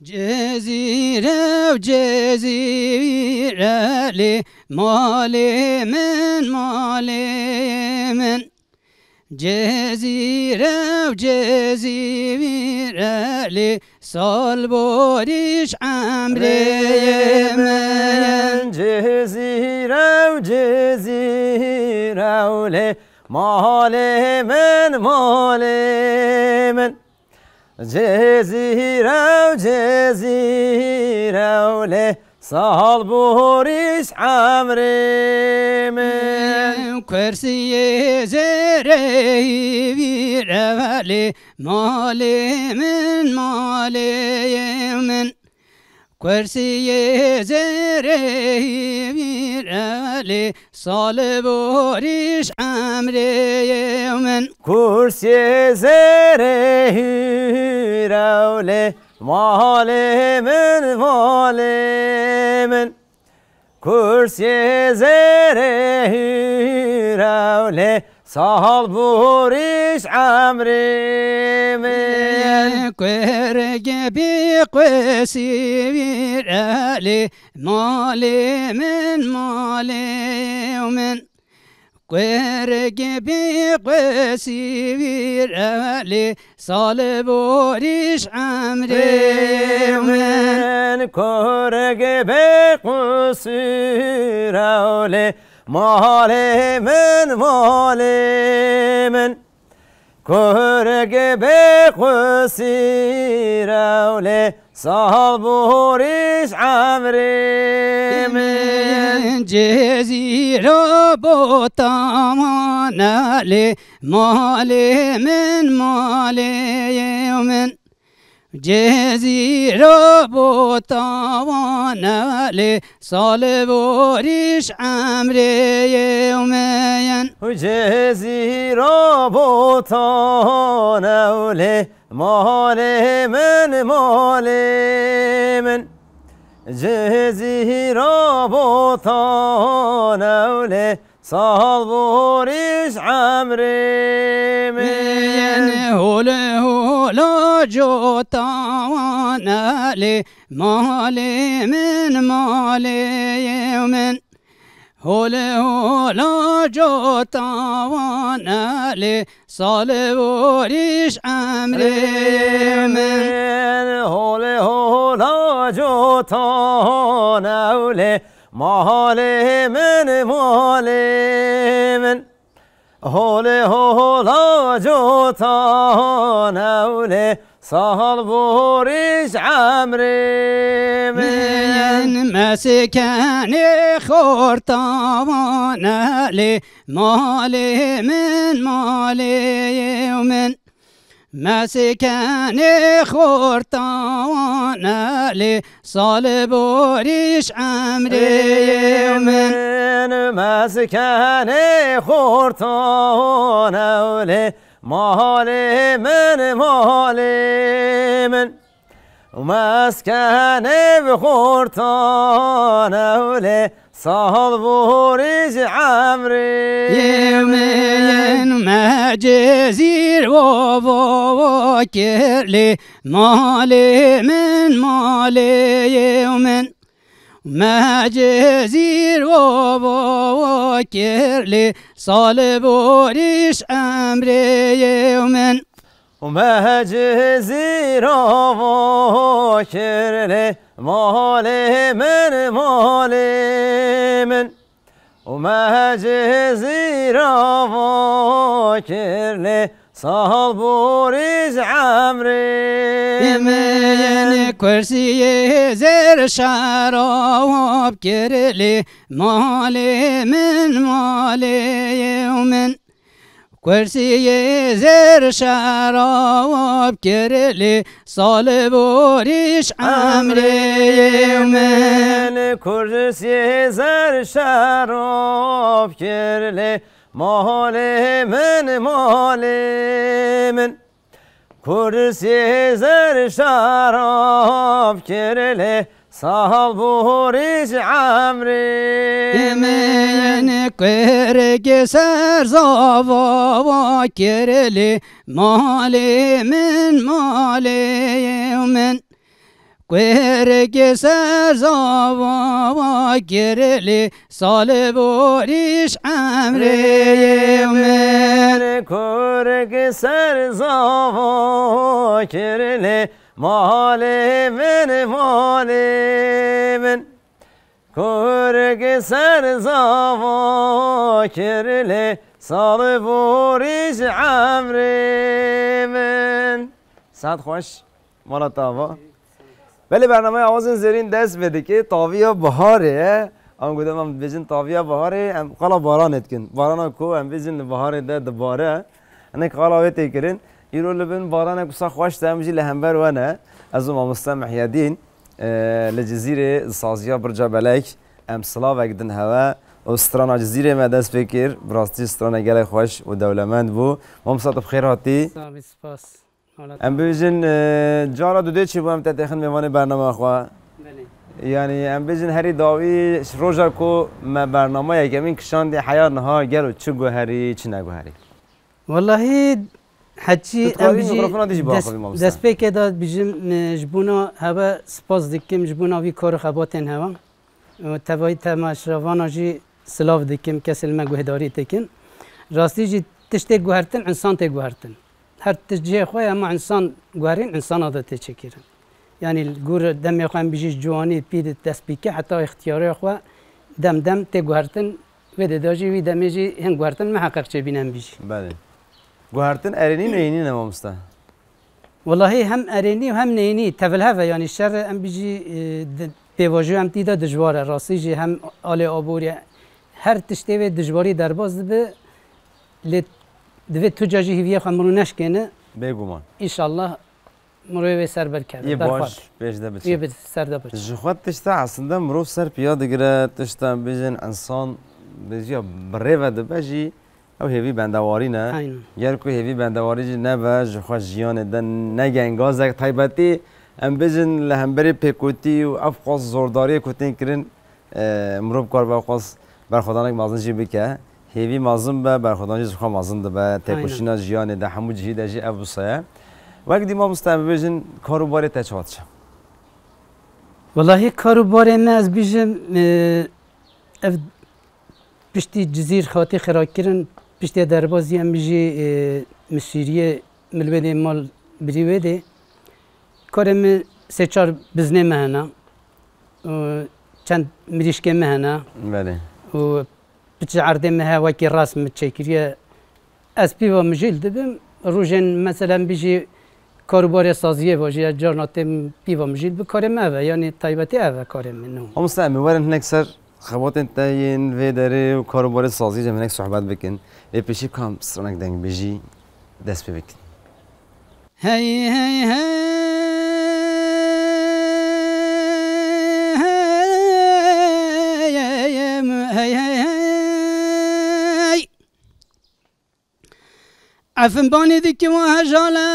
جزيرة وجزيرة لي مالي من جزيرة وجزيرة لي صلبوريش عمري من جزيرة وجزيرة ولي مالي من جزيرة وجزيرة ولي صلبوريش عمري من كرسي زري لي مالي من كرسي زري لي صلبوريش عمري من كرسي زري لي مالي من كرسي زري لي صلبوريش عمري من كرق بقسي لي مالي من كرق بقسي لي صلبوريش عمري من كرق بقسي لي مالي من كرق بقسي لي صلبوريش عمري من جزيرة بوطانا لي مالي من جزيرة بوطانا لي صلبوريش عمري يومين وجزيرة بوطانا لي مالي من جزيرة بوطانا لي صلبوريش عمري من هولا جوطانا لي مالي من هولا جوطانا لي صلبوريش عمري من هولا جوطانا لي مالي من هولا جوطانا لي صلبوريش عمري من مسكني خورطانا لي مالي من مسكني خورطانا لي صلبوريش عمري من مسكني خورطانا لي مالي من ومسكني بخورطانا لي صلبوريش عمري من ما جزير وبوكر لي مالي من ما جزير وبوكر لي صلبوريش عمري من وما جزير وبوكر لي مالي من وما جزير وبوكر لي صلبوريش عمري من كرسي زر شراب كرلي مالي من كرسي زر شراب كرلي صلبوريش عمري من كرسي زر شراب كرلي مالي من كرسي زر شراب كرلي سال بوريش عمري من كرك سرزاوا كرلي مالي من مالي ومن كرك سرزاوا كرلي سال بوريش عمري ومن كرك سرزاوا كرلي مالي من مالي من كرك سرزاوا كرلي سال بوريش عمري من سعد خوش مالا تاوا ولی برنامه آوازن زرین دست بده که تاویا بهاره ام گفتم ام بجن تاویا بهاره ام قالا بارانت کن باران کو ام بجن بهاره ده دباره انا قالا ویت کرن ایرو لبن باران کو خوش تامجی لهمبر وانا از ما مستمع یادین لجزیره سازیا برجا بلک ام سلاو اگدن هوا استرانا جزیره ما دست فکر براستی استرانا گله خوش و دولمند بو ممسات بخیر هاتی سپاس ام بيجن جارا دو چی بام تدخن میوان برنامه خوا یعنی ام بيجن هری داوی روزا کو ما برنامه یکمین کشان دی حیا نها گلو چه گوهری چه نگوهری والله حجی ام بيجي دست پی که داد بیجم جبونا هوا سپاس دکم جبونا وی کار خباتن هوا و توای تماشاوانا جی سلاف دکم کسل ما گوهداری تکن راستی جی تشتی گوهرتن انسان تی گوهرتن هر تجیه خواه اما انسان گوهرین انسان عادت چکیرن یعنی گور دم خواه بیجیش جوانی پید دست بیکه حتی اختیاری خواه دم تی گوهرتن ویده داجی وی دمیجی هن گوهرتن محقق چه بینم بیجی بله گوهرتن ارینی نینی نمامسته والله هم ارینی و هم نینی تفل هفه یعنی شر ام بیجی پیواجو هم دیده دجواره راستی جی هم آل آبوری هر تشتی و دجواری درباز دبه دوی تو جاجی هیویه خواهد مرو نشکنه بگومان انشالله مروی سر بر کرده یه باش پیش ده بچه یه سر ده بچه جخواد تشتا اصلا مرو سر پیاده گره تشتا بیجن انسان بیجی بره و ده بجی او هیوی بندواری نه گر که هیوی بندواری جی نه و جخواد جیان ده نگنگازه طیبتی ام بیجن لهمبری پیکوتی و افقاس زورداری کتین کرن مرو بکار با افقاس برخودانک مازن جی بکه هیوی مازن به برخودانی جخواه مازن ده به تکوشینا جیان ده همو جهی جی ابو سایه وقتی ما مستعمل بیشن کاروباری تجهات شم. والله کاروباری ما از بیشم پشتی جزیر خاطی خراب کردن پشتی دربازی هم بیشی مسیریه ملبده مال بریوده کارم سه چهار بزنه مهنا چند مریشکه مهنا بله و بچه عرضه مها وکی راست متشکریه از پیوا مجیل دبم روزن مثلا بیشی کاروبار سازیه باشه جارناتم پیوا مجیل بکارم اوه یعنی طیبتی اوه کارم منو هم مستعمل ورن نکسر خبات انتین و داره و کاروبار سازی جمع نک صحبت بکن پیشی کام سرنگ دنگ بیجی دست بکن هی هی هی عفن بانی دیکی و هجاله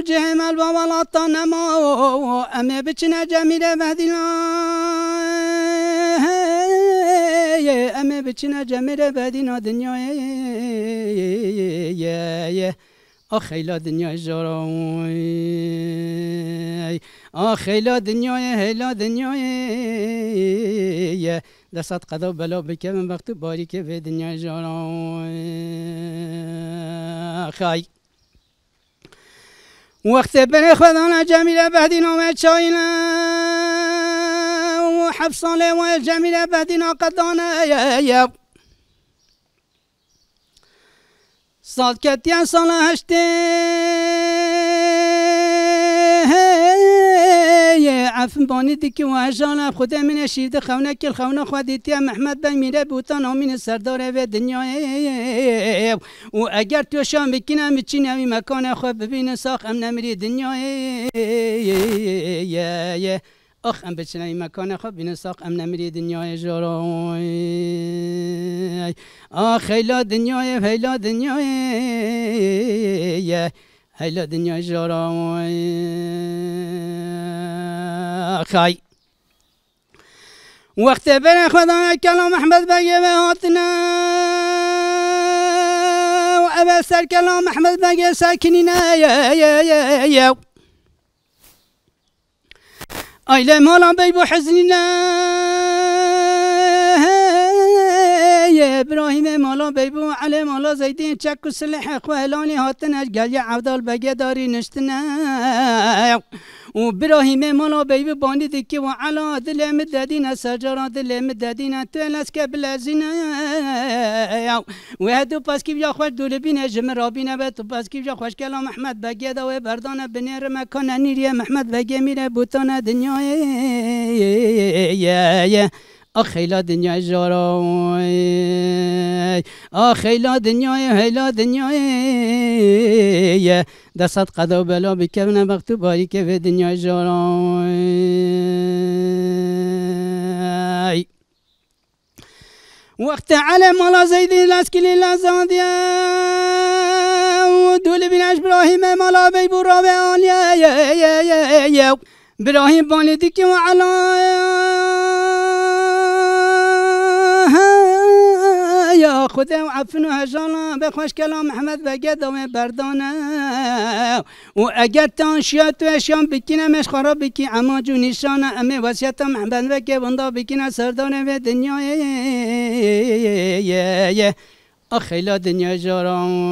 جهم البابا لاتا نما امه بچنه جمیره بدینا امه بچنه جمیره بدینا دنیای آخیلا دنیای جارای آخیلا دنیای هیلا دنیای دست قضا بلا بکه من وقت باری که به دنیای جارای خای وقت بر خدانا جمیله بعدی نامه چاینا و حفصاله و جمیله بعدی ناقدانه یا سال کتیان سال عفن بانی دیکی و هجانا خود من شیفت خونه کل خونه خودیتی محمد بن میره بوتان آمین سردار و دنیای و اگر تو شام بکنم بچین همی مکان خود ببین ساخ ام نمیری دنیای آخ ام بچین همی مکان خود ببین ساخ ام نمیری دنیای جارای آخ هیلا دنیای هیلا دنیای هیلا دنیای جارای خای وقت بر خدا کلام احمد بگه و هاتنا و اول سر کلام احمد بگه ساکنینه یا ایله مالا بیبو حزنینه ابراهیم مالا بیبو علی مالا زیدین چک و سلح خوهلانی هاتن اجگل عبدال بگه داری نشتنه و ابراهیم مالا بیبو بانی دکی و علا دل مددین سجارا دل مددین تو الاسکه بلزینه و هدو پس کی بیا خوش دول بینه جمرا بینه و تو پس کی بیا خوش کلام احمد بگه دا و بردان بنیر مکان نیریه محمد بگه میره بوتان دنیای آخیلا دنیای جارای آخیلا دنیای هیلا دنیای دست قدا بلا بکبنه وقتو باری که به دنیای جارای وقت علم مالا زیدی لسکلی لزادیه و دول بینش براهیم مالا بیبو را به آلیه براهیم بالیدی که و علا یا خدا و عفن و هجانا بخوش کلام محمد بگه دامه بردانه و اگر تانشیات و اشیان بکنه مش خراب بکی اما جو نشانه امه وسیعت محمد بگه بنده بکنه سردانه به دنیای آخیلا دنیای جارای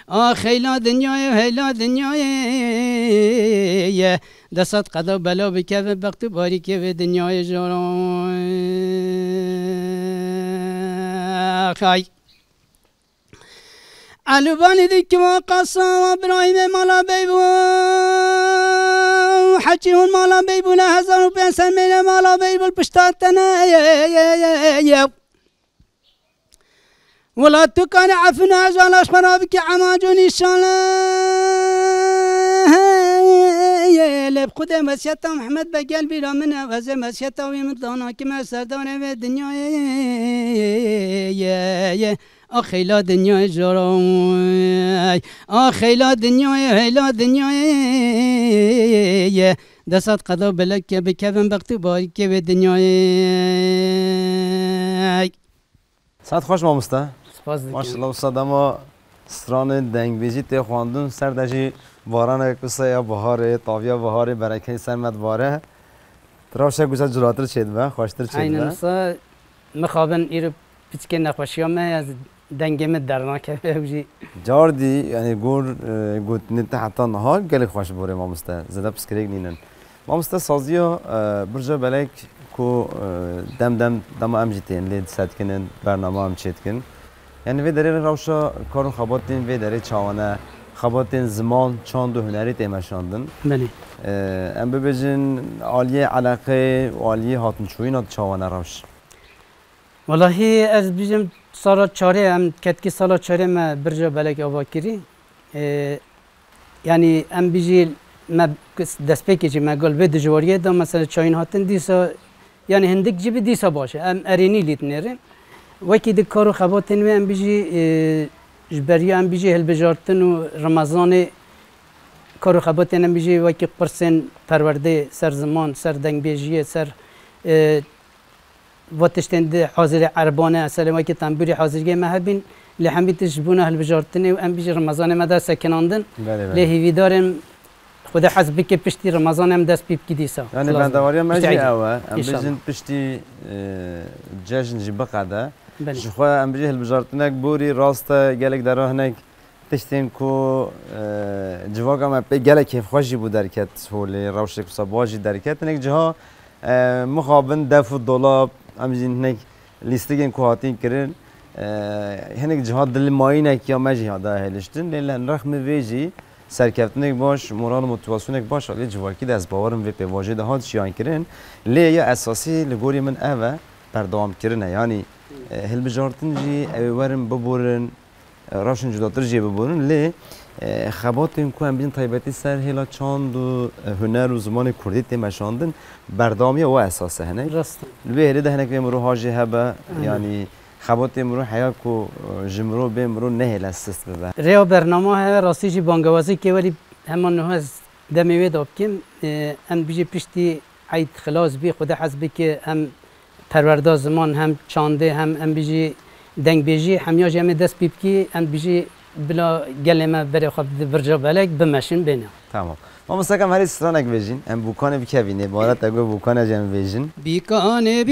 آخیلا دنیای هیلا دنیای دست قدا بلا بکه و بقت باری که به دنیای جارای علوبانی دیگه ما قصه و ابراهیم مالا بیبو حجی هون مالا بیبو نه 1500 میل مالا بیبو پشتاتنه ولا تو كان عفنا جالاش خرابك عماجوني شالا لب خدا مسيتا محمد بقلبي لا منها وزي مسيتا ويمدانا كما سردان في الدنيا اخيلا دنيا جراي اخيلا دنيا هيلا دنيا دست قضا بلك بكفن بقتو بارك في الدنيا ساعت خوش مامسته سپاس دیگه ماشاءالله استاد اما ستران دنگبیجی ته خواندون سر دجی باران کسا یا بهار تاویا بهار برکه سرمت باره تراشه گوشه جلاتر چید به خوشتر چید عین به نسا مخابن ایرو پیچکه نخوشیامه از دنگم درناکه بجی جاردی یعنی گوت نیت حتی نهار گلی خوش بوره مامسته زده پسکریک نینن مامسته سازیا برجا بلک کو دم امجتین لید سد کنن برنامه ام چید کن یعنی وی داره روشا کارون خباتین وی داره چاوانه خباتین زمان چاند و هنری تیمشاندن بله ام ببجین عالیه علاقه و عالیه هاتن چوین هات چاوانه روش والله از بیشم سال چهاره ام کتکی سال چهاره ما برجا بلک آواکری یعنی ام بیشی ما دست پیکی ما گل به دجواریه دام مثلا چاین هاتن دیسا یعنی هندک جیب دیسا باشه ام ارینی لیت نره وکی دکارو خباتن و ام بیشی جبری ام بیشی هل بجارتن و رمضان کارو خباتن ام بیشی وکی قرصن پرورده سر زمان سر دنگ بیجیه سر واتشتند حاضر عربانه اصلا وکی تنبوری حاضرگی مهبین لحمی تشبونه هل بجارتن و ام بیشی رمضان مدار سکناندن لهی دارم خدا حسب که پشتی رمضان هم دست بیب کی دیسا یعنی بندواری مجی اوه ام بیشین پشتی جشن جی بقعده شخوا ام بیشی هل بجارتنک بوری راسته گلک دراه هنک تشتین کو جواگا ما پی گلک کیف خوشی بود درکت سهولی روشک صباجی درکت هنک جها مخابن دف و دولاب ام بیشین هنک لیستگین کو هاتین کرن هنک جها دل ماینک یا مجی هادا هلشتن لیلن رخم ویجی سرکفتنک باش مورال موتیواسیونک باش ولی جواکی دست باورم و پیواژه دهات شیان کرن لی یا اساسی لگوری من اوه بردام کرنه یعنی هل بجارتن جی اوارم ببورن راشن جداتر جی ببورن لی خباتین کو هم بین طیبتی سر هلا چاند و هنر و زمان کردی تیمشاندن بردامی و اساسه هنه راست لبی هلی ده هنک امرو حاجی هبه یعنی خبات امرو حیا کو جمرو به امرو نه لسست ببه ریا برنامه ها راستی جی بانگوازی که ولی همان نه از دمی داب کم ام بیجی پشتی عید خلاص بی خود حسبی که هم پرورده زمان هم چانده هم ام بیجی دنگ بیجی همیشه هم دست بیب کی ام بیجی بلا گلمه بره خود برجا بلک بمشین بینه. تمام. ما مستقیم هری سترانک بیجین. ام بوکانه بیکوینه. بارات اگه بوکانه جم بیجین. بیکانه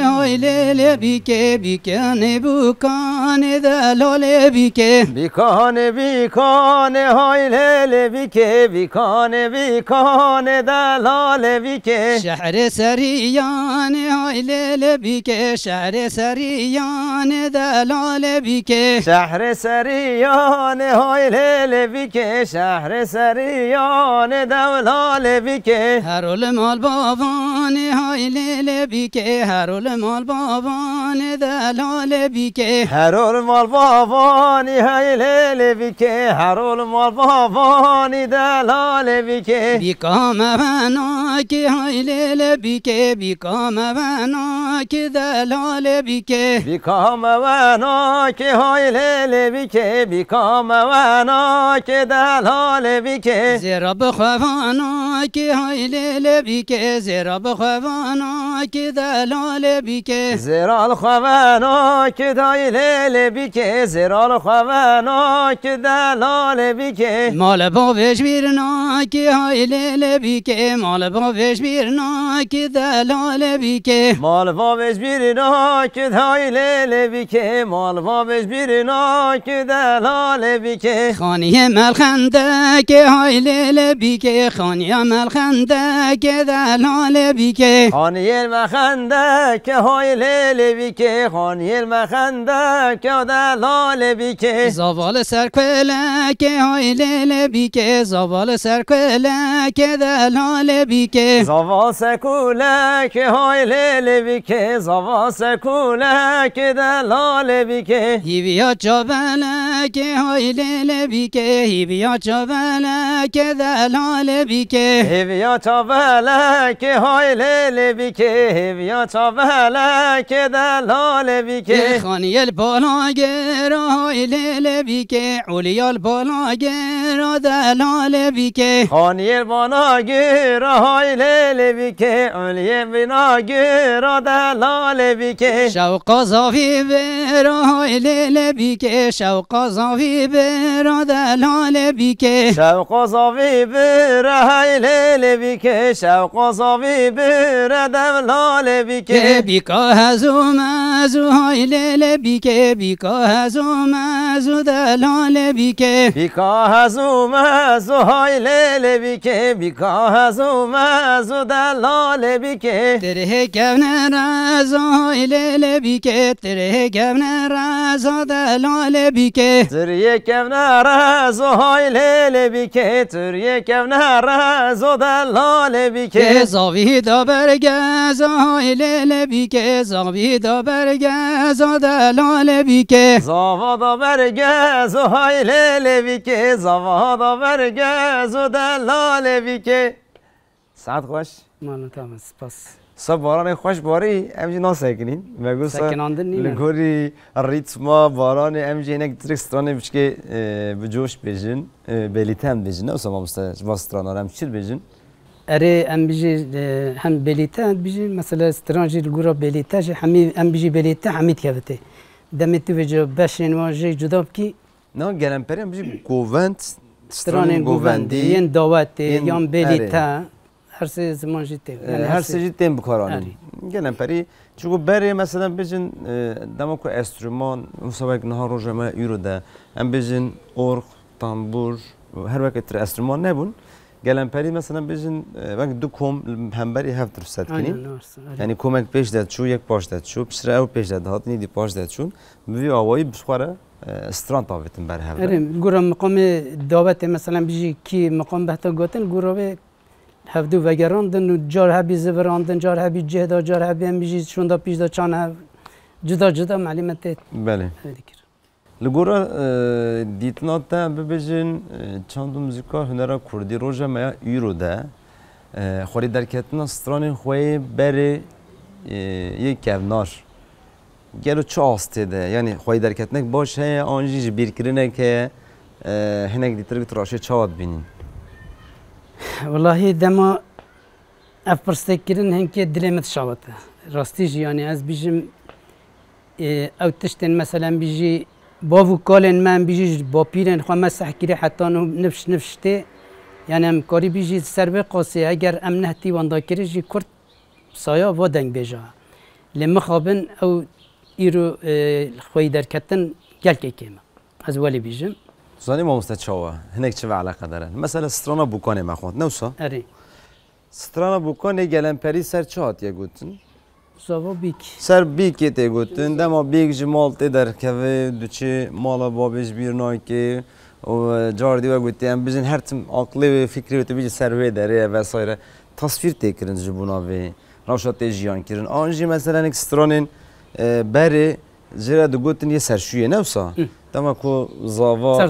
های لیل بیکانه بوکانه دلال بیکه. بیکانه های لیل بیکانه دلال بیکه. شهر سریان های لیل بیکه شهر سریان دلال بیکه. شهر سریان های لیل بیکه شهر سریان دلال بیکه. هرول مال بابان های لیل بیکه هرول مال بابان دلال بیکه. هرول مال بابانی های لیل بیکه هرول مال بابانی دلال بیکه. بیکام بنا که های لیل بیکه بیکام بنا که دلال بیکه. بیکام بنا که های لیل بیکه بیکام بنا که دلال بیکه. زیرا بخوانا که های لیل بیکه زیرا بخوانا که دلال بیکه. زیرا الخوانا که دای لیل بیکه زیرا الخوانا که دلال بیکه. مال بابش بیرنا که های لیل بیکه مال بابش بیرنا که دلال بیکه. مال بابش بیرنا که دای لیل بیکه مال بابش بیرنا که دلال بیکه. خانی ملخنده که های لیل بیکه خانی ملخنده که دلال بیکه. خانی المخنده که های لیل بیکه خانی المخنده که دلال بیکه. زوال سرکله که های لیل بیکه زوال سرکله که دلال بیکه. زوال سکوله که های لیل بیکه زوال سکوله که دلال بیکه. هیویا چابله که های لیل بیکه هیویا چابله که دلال بیکه. هیویا چابله که های لیل بیکه هیویا چابله که دلال بیکه. خانی البالاگر های لیل بیکه علیا البالاگر دلال بیکه. خانی البالاگر های لیل بیکه علیا بناگر دلال بیکه. شوق زاوی بر های لیل بیکه شوق زاوی بر دلال بیکه. شوق زاوی بر های لیل بیکه شوق زاوی بر دلال بیکه. بیکا هزوم ازو های لیل بیکه بیکا هزوم ازو دلال بیکه. بیکا هزوم ازو های لیل بیکه بیکا هزوم ازو دلال بیکه. تره گونه رازو های لیل بیکه تره گونه رازو دلال بیکه. تریه کفنه رازو های لیل بیکه تریه کفنه رازو دلال بیکه. زاوی دا برگز های لیل بیکه زاوی دا برگز دلال بیکه. زاوا دا برگز های لیل بیکه زاوا دا برگز دلال بیکه. ساعت خوش مالا تمام سپاس. صبح باران خوش باری امجی ناسکنین مگو سکناندن نیم لگوری ریتما باران امجی اینک ترکسترانه بیش که بجوش بیجن بلیتم بیجن نه سما مستوستران آرام چیل بیجن. اره ام بیجی هم بلیته بیجی مثلا استرانجی الگورا بلیته همی ام بیجی بلیته همید کبته دمت وجه بشین واجه جدا بکی نه گرم پری ام بیجی گووند استران گووندی ین دعوت یان بلیته هر سه زمان جیته هر سه جیته بکارانی گرم پری چون بری مثلا بیجن دمو کو استرومان مسابقه نهار روزه ما یورو ده ام بیجن اورخ تنبور هر وقت استرومان نبون گلم پری مثلا بیشتر وقت دو کم همبری هفت رفت کنیم یعنی کمک پیش داد شو یک پاش داد شو بسر او پیش داد هات نیدی پاش داد شون بی آوایی بسخوره استران تابتن بر هفت. آره گورم مقام دعوت مثلا بیشی کی مقام بهتا گوتن گوره هفدو وگراندن و جار هبی زبراندن جار هبی جهدا جار هبی هم بیشی شون دا پیش دا چان هف جدا جدا معلومات. بله. لگورا دیتنات تا ببیجن چند موزیکا هنرا کردی روزه ما یورو ده خوری درکتنا استران خوی بره یک کفنار گلو چه آسته ده یعنی خوی درکتنک باشه آنجیش بیرکرینه که هنگ دیتر که تراشه چاد بینین والله دما افرستك كرن هنكي دلمت شعبته راستيج يعني از بيجم او تشتن مثلا بيجي بافو كالن من بيجي باپیرن خو مسح كري حتى نفشته يعني ام كاري بيجي سربه قاسي اگر ام نهتي واندا كري جي كرت سايا و دنگ بيجا لما خابن او ايرو خوي دركتن گل كيما از ولي بيجم زاني ما مستشوا هناك شو علاقه داره مثلا سترانا بوكانه ما خود نوسا اري سترانا بوكانه گلن پری سر چات يا گوتن زاوا بيك سر بیک ته گوتن دما بیک جمال ته در کوه دوچه مالا بابش بیرنای که و جاردی و گوتی ام بزن هر تم عقلی و فکری و تبیج سروی داره و سایر تصویر تکرن جبونا و روشات جیان کرن آنجی مثلا یک سترانین بره جرا دو گوتن یه سرشویه نوسا دما کو زاوا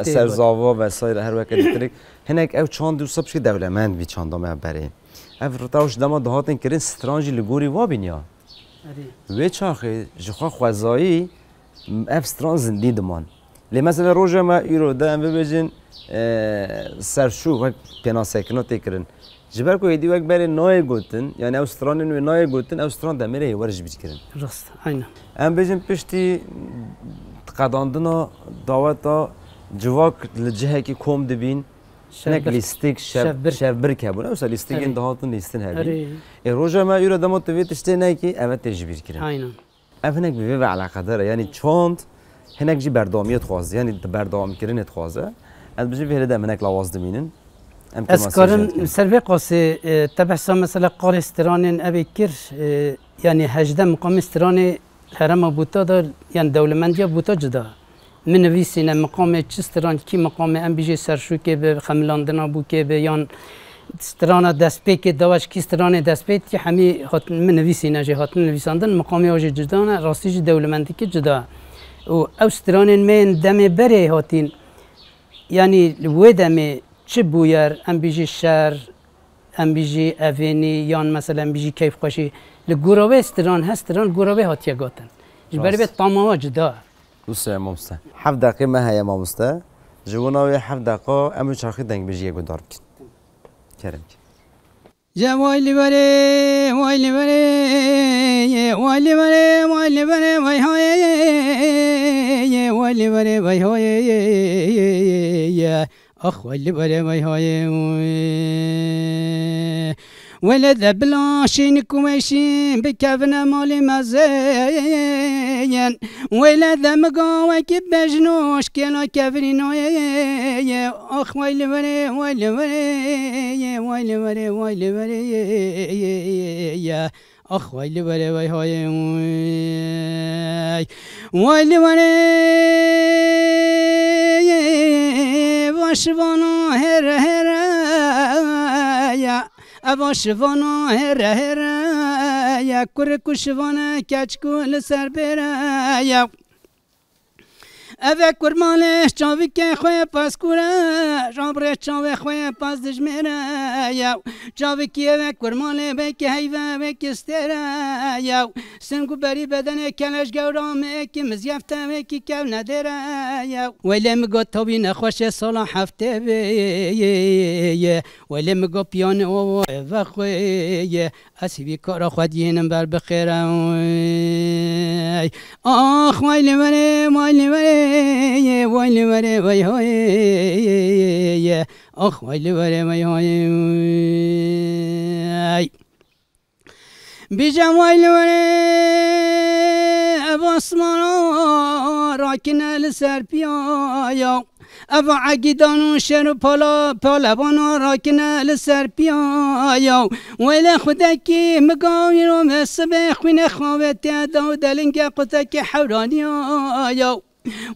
سر زاوا و سایر هر وقت دیترک هناك او چاند دو سبش دولمند بی چاندام بره اف رتاوش دما دهاتن کرن سترانجی لگوری وابینیا و چاخه جخوا خوازایی اف ستران زندی دمان لی مثلا روزه ما ایرو دام ببجن سرشو و پناسکنو تکرن جبر کو ایدی وقت بره نای گوتن یعنی او ستران و نای گوتن او ستران دمیره ورج بیچکرن راست عینه ام بجن پشتی قداندنا دعوتا جواک لجهه کی کوم دبین هناك ليستيك شاف بركه ابو نفس ليستيك عند هاتن ليستن هذه روجا ما يرى دمو تبي تشتناكي اما تجبير كده عينا هناك بيبقى على قدر يعني تشوند هناك جي برداميت خواز يعني بردام كرين تخوازه از بجي في هذا هناك لواز دمينن اسكارن سرفي قاسي تبع مثلا قال استران ابي كير يعني هجده مقام استران هرم بوتا يعني دولمنديه بوتا جدا من نویسینه مقام چه ستران کی مقام ام بیجی سرشو که به خملاندنا بو که به یان ستران دست پی که دواش کی ستران دست پی تی همی هات من نویسینه جه هات نویساندن مقامی آج جدا نه راستیج دولمندی که جدا و او ستران من دم بره هاتین یعنی و دم چه بویر ام بیجی شهر ام بیجی اوینی یان مثلا بیجی کیف خوشی لگوراوه ستران هستران گوراوه هاتیه گاتن جبری به تمام جدا بص يا مامستا حف دقيقة ما هي مامستا جوانا حف دقيقة أمو شاخي دنگ بيجي يقول دارك كرمك يا ويلي بري ويلي بري ويلي بري ويلي بري وي هاي ويلي بري وي هاي يا أخ ويلي بري وي هاي ولد بلاشين كويشين بكفنا مالي مزين ولد مقاوك بجنوش كلا كفرينو اخ ويلي وري ويلي وري ويلي وري ويلي وري يا اخ ويلي وري وي هاي ويلي وري واشوانا هر هر يا ابا شوانا هر هر یا کرکو شوانا کچکو لسر بره یا اوه کرمالش چاوی که خوی پاس کوره جابره چاوی خوی پاس دجمره یا چاوی که اوه کرماله بکی حیوه بکی استره یا سنگو بری بدن کلش گورامه که مزیفته بکی کل نداره یا ولی مگو تابی نخوش سالا هفته بی ولی مگو پیان او و خوی اسیبی کارا خود یینم بر بخیره آخ ویلی ولی ویلی ولی ويلي وري وي هاي اخ ويلي وري وي هاي بيجا ويلي وري ابو اسمار راكنا لسر بيايا ابو عقيدانو شر بالا بانا راكنا لسر بيايا ويلا خدكي مقاويرو مسبخ من خواتي داو دلنگا قتكي حورانيا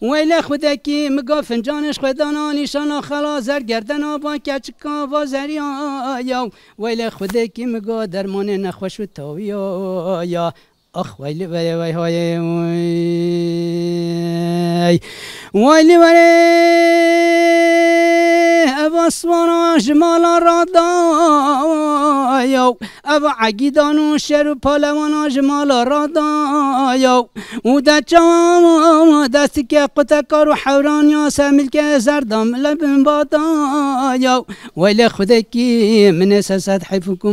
ویل خودکی مگا فنجانش خودانا نیشانا خلا زر گردنا با کچکا و زریا یا ویل خودکی مگا درمان نخوش و تاویا یا اخ ویلی وی وی های ویلی وی اباسوانا جمالا را دا یا او عگیدان و شر و پالوان جمال رادا یا او در چام دستی که قطکار و حوران یا سمیل که زردام لبن بادا یا ویل خود کی من سد حیفکم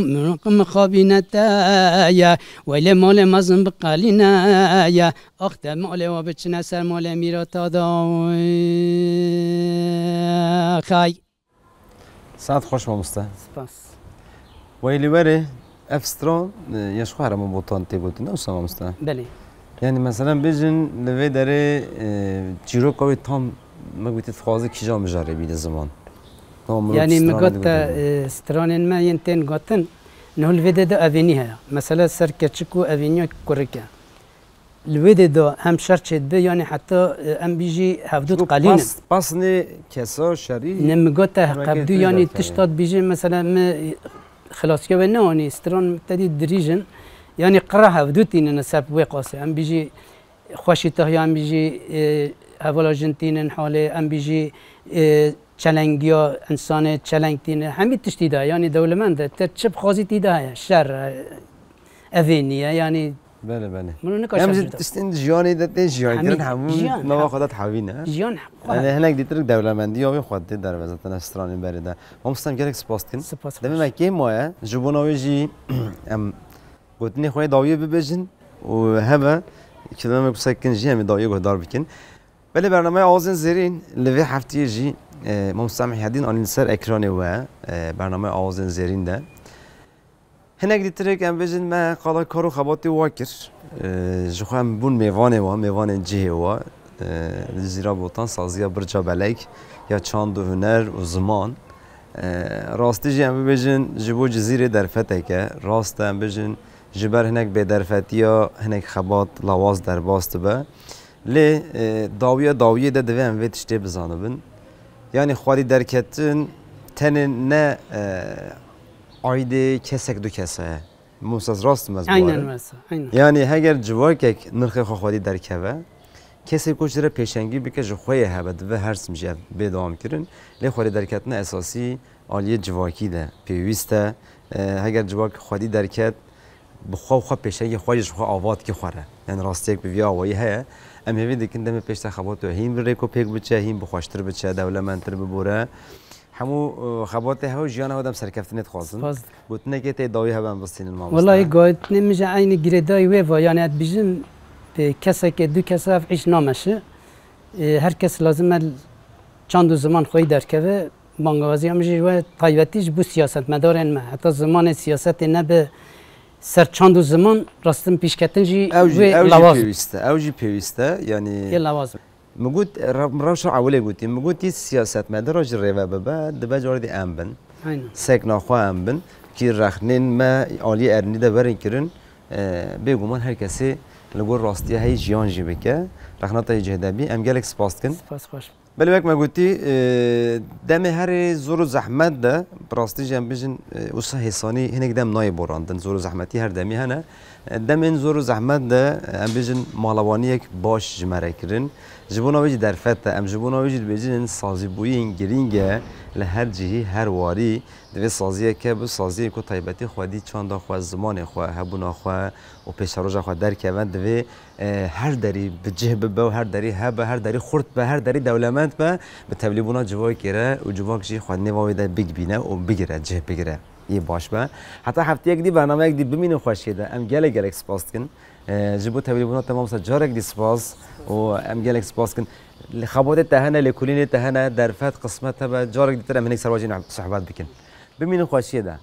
من خوابینتا یا ویل مال مزن بقالینا یا اخت مال و بچنه سر مال میراتا دا خای ساعت خوش مامسته سپاس ویلی بره افستران یشخو هرمون بوتان تی بودی نه اوسا مامسته بله یعنی مثلا بجن لوی داره جیرو کوی تام مگویت خوازه کجا مجاره بیده زمان یعنی مگوت استرانن ما ینتن گوتن نه الویده دا اوینی هیا مثلا سر کچکو اوینیا کرکه الویده دا هم شرچت به یعنی حتی ام بیجی هفدود قلینه پس نه کسا شری نمگوت قبدو یعنی تشتاد بیجی مثلا خلاص که و نه استران مبتدی دریجن یعنی قرا هفدوتین نسب وی قاسه ام بیجی خوشی تهیا ام بیجی اول آرژانتین حاله ام بیجی چلنگیا انسان چلنگتین همین تشتی ده یعنی دولمنده ترچب خازی تیده شر اوینیه یعنی بله بله منو نکاش هم تشتین جیانی دته جیان کردن همون نوا خودت حوینه جیان یعنی هنگ دیتر دولمندی یا خود در وزارت استرانی برده ما مستم گرک سپاس کن دم مکه ماه جبوناوی جی ام گوتنی خوی داویه ببجن و هوا کلام بسکن جی هم داویه گهدار بکن بله برنامه آوازن زیرین لوی هفته جی ما مستمع هدین آن سر اکرانه و برنامه آوازن زیرین ده هنگ دیترک ام بجن ما قالا کارو خباتی واکر جخو هم بون میوان جیه و زیرا بوتان سازیا برجا بلک یا چاند و هنر و زمان راستی جی ام بجن جبو جزیره درفته که راست ام بجن جبر هنگ به درفتیا هنگ خبات لواز در باست به لی داویه ده دوی ام ویتشتی بزانبن یعنی خوادی درکتن تن نه آیده کسک دو کسه موساز راست مزبوره یعنی اگر جواکک نرخ خوادی درکوه کسی کچ را پیشنگی بکه جخوی هبد و هر سمجه بدام کرن لی خوادی درکتن اساسی عالیه جواکی ده پیوسته اگر جواک خوادی درکت بخواه پیشنگی خواهیش خواه آواد که خوره یعنی راستی یک بویا آوایی هست ام هیوی دیکن دم پیشت خبات و هیم ریکو پیک بچه هیم بخواشتر بچه دولمندتر ببوره همو خبات ها جیان ها دم سرکفتنت خواستن گوتنه که تی داوی هم بستین المام والله گویت نمیشه عین گریدای و یعنی بیشتر به کسی که دو کسی عیش نامشه هر کس لازمه چند زمان خوی درکه بانگوازی هم جیوه طایبتیش بو سیاست مدارن ما حتی زمان سیاست نه به سر چند زمان راستم پیش کردن جی اوجی پیوسته یعنی لوازم مگود روش اوله گویی مگودی سیاست مدار آج ریوه ببه دبا جوردی امبن سکنا خواه امبن که رخنین ما عالی ارنی ده برین کرن بگومان هر کسی لگور راستی های جیان جی بکه رخنات های جهدبی ام گلک سپاس کن سپاس خوش بله بک مگودی دم هر زور و زحمت ده براستی جنب بجن اوسا حسانی هنگ دم نای براندن زور و زحمتی هر دمی هنه دم این زور و زحمت ده ام بجن مالوانی یک باش جمره کرن جبونا وجد درفته ام جبونا وجد بجن سازی بوین گرینگه لهر جهی هر واری دوی سازیه که بو سازیه کو طایبتی خودی چند خو زمان خو هبونا خو و پیش روزا خو درک و دوی هر دری بجه به هر دری هب هر دری خورد به هر دری دولمند به تبلیغونا جوای کره و جواک جی خو نوای ده بیگ بینه و بگیره جه بگیره یه باش به حتی هفته یک دی برنامه یک دی ببینیم خوش ده ام گله سپاس کن جبو تبلیغونا تمام سجارک دی سپاس و ام گله سپاس کن خبات تهنه لکولین تهنه درفت قسمت به جارک دی تر منک سرواجین صحبت بکن ببینیم خوشیه ده